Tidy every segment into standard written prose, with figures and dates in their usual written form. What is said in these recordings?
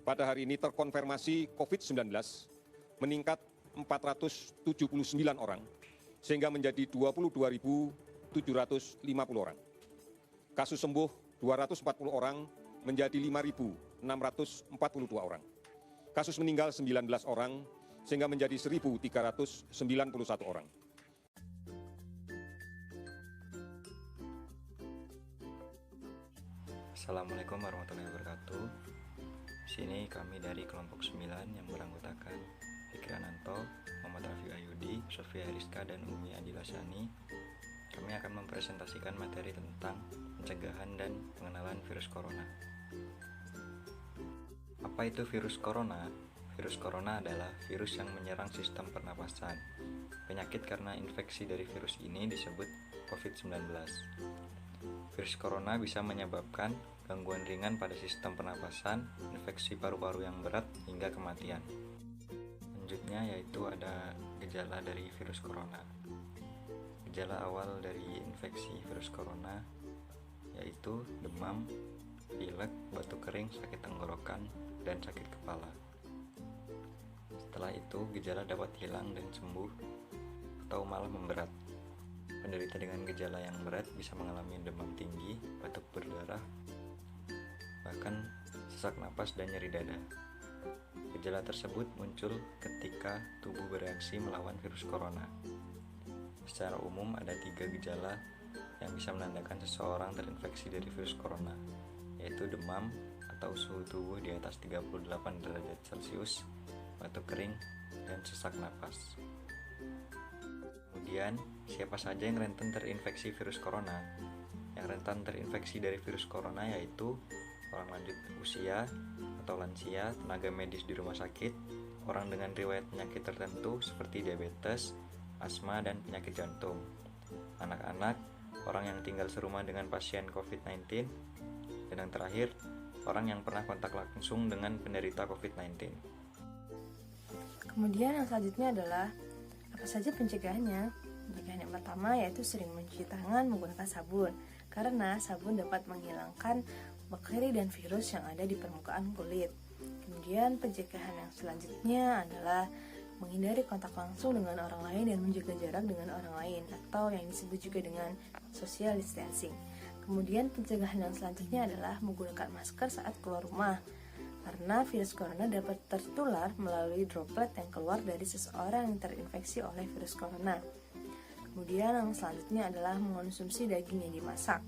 pada hari ini terkonfirmasi COVID-19 meningkat 479 orang, sehingga menjadi 22.750 orang. Kasus sembuh 240 orang menjadi 5.642 orang. Kasus meninggal 19 orang, sehingga menjadi 1.391 orang. Assalamualaikum warahmatullahi wabarakatuh. Di sini kami dari kelompok 9 yang beranggotakan Fikri Ananto, Muhammad Rafi Ayudi, Sofia Rizka, dan Umi Adilasani. Kami akan mempresentasikan materi tentang pencegahan dan pengenalan virus corona. Apa itu virus corona? Virus corona adalah virus yang menyerang sistem pernapasan. Penyakit karena infeksi dari virus ini disebut COVID-19. Virus corona bisa menyebabkan gangguan ringan pada sistem pernapasan, infeksi paru-paru yang berat, hingga kematian. Selanjutnya yaitu ada gejala dari virus corona. Gejala awal dari infeksi virus corona yaitu demam, pilek, batuk kering, sakit tenggorokan, dan sakit kepala. Setelah itu gejala dapat hilang dan sembuh atau malah memberat. Penderita dengan gejala yang berat bisa mengalami demam tinggi, batuk berdarah, bahkan sesak napas dan nyeri dada. Gejala tersebut muncul ketika tubuh bereaksi melawan virus corona. Secara umum ada 3 gejala yang bisa menandakan seseorang terinfeksi dari virus corona, yaitu demam atau suhu tubuh di atas 38 derajat Celcius, batuk kering, dan sesak napas. Kemudian, siapa saja yang rentan terinfeksi virus corona? Yang rentan terinfeksi dari virus corona yaitu orang lanjut usia atau lansia, tenaga medis di rumah sakit, orang dengan riwayat penyakit tertentu seperti diabetes, asma, dan penyakit jantung, anak-anak, orang yang tinggal serumah dengan pasien COVID-19, dan yang terakhir, orang yang pernah kontak langsung dengan penderita COVID-19. Kemudian yang selanjutnya adalah apa saja pencegahannya? Pencegahan yang pertama yaitu sering mencuci tangan menggunakan sabun, karena sabun dapat menghilangkan bakteri dan virus yang ada di permukaan kulit. Kemudian pencegahan yang selanjutnya adalah menghindari kontak langsung dengan orang lain dan menjaga jarak dengan orang lain, atau yang disebut juga dengan social distancing. Kemudian pencegahan yang selanjutnya adalah menggunakan masker saat keluar rumah, karena virus corona dapat tertular melalui droplet yang keluar dari seseorang yang terinfeksi oleh virus corona. Kemudian yang selanjutnya adalah mengonsumsi daging yang dimasak.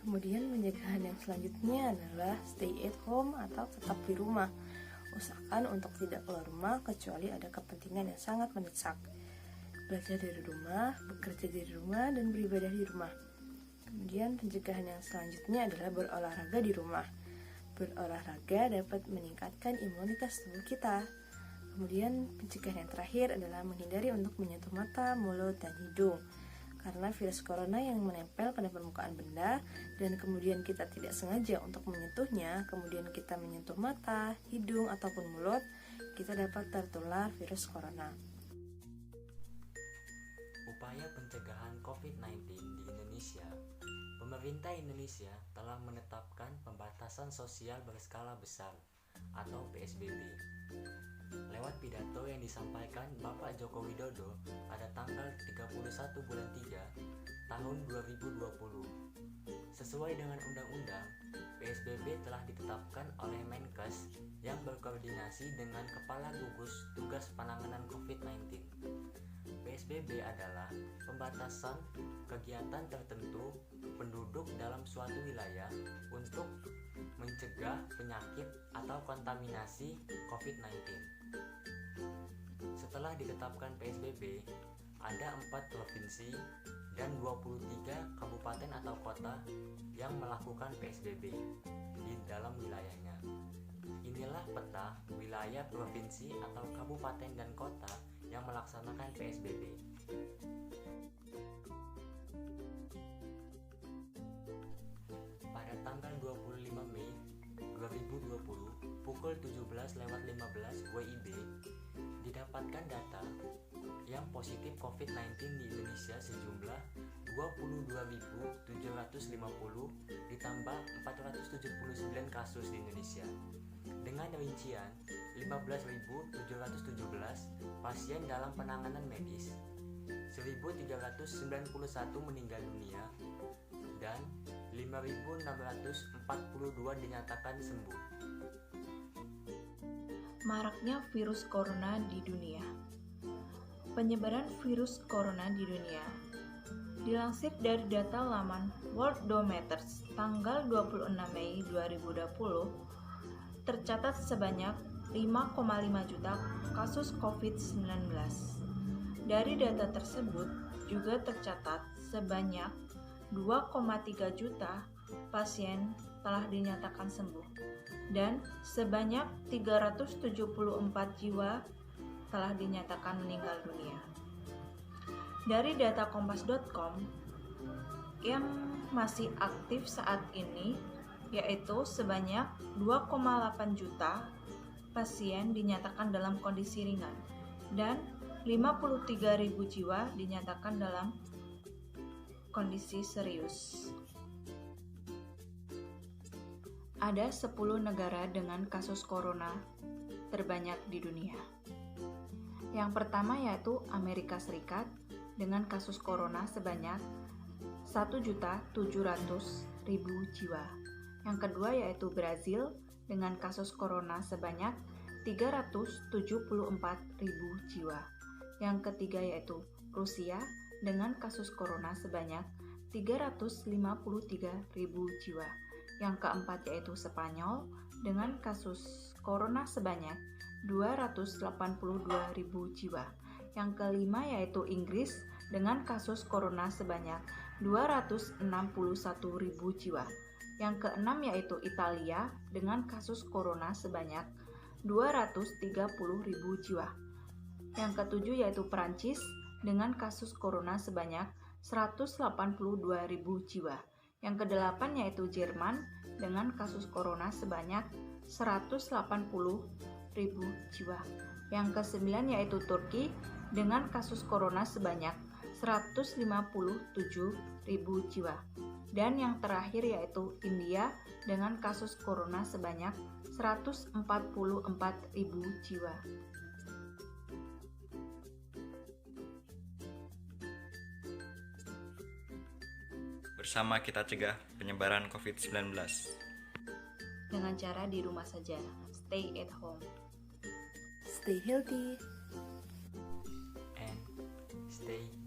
Kemudian pencegahan yang selanjutnya adalah stay at home atau tetap di rumah. Usahakan untuk tidak keluar rumah kecuali ada kepentingan yang sangat mendesak. Belajar dari rumah, bekerja dari rumah, dan beribadah di rumah. Kemudian pencegahan yang selanjutnya adalah berolahraga di rumah. Berolahraga dapat meningkatkan imunitas tubuh kita. Kemudian pencegahan yang terakhir adalah menghindari untuk menyentuh mata, mulut, dan hidung. Karena virus corona yang menempel pada permukaan benda dan kemudian kita tidak sengaja untuk menyentuhnya, kemudian kita menyentuh mata, hidung, ataupun mulut, kita dapat tertular virus corona. Upaya pencegahan COVID-19 di Indonesia. Pemerintah Indonesia telah menetapkan pembatasan sosial berskala besar atau PSBB. Lewat pidato yang disampaikan Bapak Joko Widodo pada tanggal 31 bulan 3 tahun 2020. Sesuai dengan undang-undang, PSBB telah ditetapkan oleh Menkes yang berkoordinasi dengan Kepala Gugus Tugas Penanganan COVID-19. PSBB adalah pembatasan kegiatan tertentu penduduk dalam suatu wilayah untuk mencegah penyakit atau kontaminasi COVID-19. Setelah ditetapkan PSBB, ada 4 provinsi dan 23 kabupaten atau kota yang melakukan PSBB di dalam wilayahnya. Inilah peta wilayah provinsi atau kabupaten dan kota yang melaksanakan PSBB. Pada tanggal 25 Mei 2020 pukul 17.15 WIB didapatkan data yang positif COVID-19 di Indonesia sejumlah 22.750 ditambah 479 kasus di Indonesia. Dengan rincian 15.717 pasien dalam penanganan medis, 1.391 meninggal dunia, dan 5.642 dinyatakan sembuh. Maraknya virus corona di dunia. Penyebaran virus corona di dunia. Dilansir dari data laman Worldometers tanggal 26 Mei 2020, tercatat sebanyak 5,5 juta kasus COVID-19. Dari data tersebut juga tercatat sebanyak 2,3 juta pasien telah dinyatakan sembuh dan sebanyak 374 jiwa telah dinyatakan meninggal dunia. Dari data kompas.com yang masih aktif saat ini, yaitu sebanyak 2,8 juta pasien dinyatakan dalam kondisi ringan dan 53.000 jiwa dinyatakan dalam kondisi serius. Ada 10 negara dengan kasus corona terbanyak di dunia. Yang pertama yaitu Amerika Serikat dengan kasus corona sebanyak 1.700.000 jiwa. Yang kedua yaitu Brazil dengan kasus corona sebanyak 374.000 jiwa. Yang ketiga yaitu Rusia dengan kasus corona sebanyak 353.000 jiwa. Yang keempat yaitu Spanyol dengan kasus corona sebanyak 282.000 jiwa. Yang kelima yaitu Inggris dengan kasus corona sebanyak 261.000 jiwa. Yang keenam yaitu Italia dengan kasus corona sebanyak 230.000 jiwa. Yang ketujuh yaitu Prancis dengan kasus corona sebanyak 182.000 jiwa. Yang kedelapan yaitu Jerman dengan kasus corona sebanyak 180.000 jiwa. Yang kesembilan yaitu Turki dengan kasus corona sebanyak 157.000 jiwa. Dan yang terakhir yaitu India dengan kasus corona sebanyak 144.000 jiwa. Bersama kita cegah penyebaran COVID-19. Dengan cara di rumah saja, stay at home. Stay healthy And stay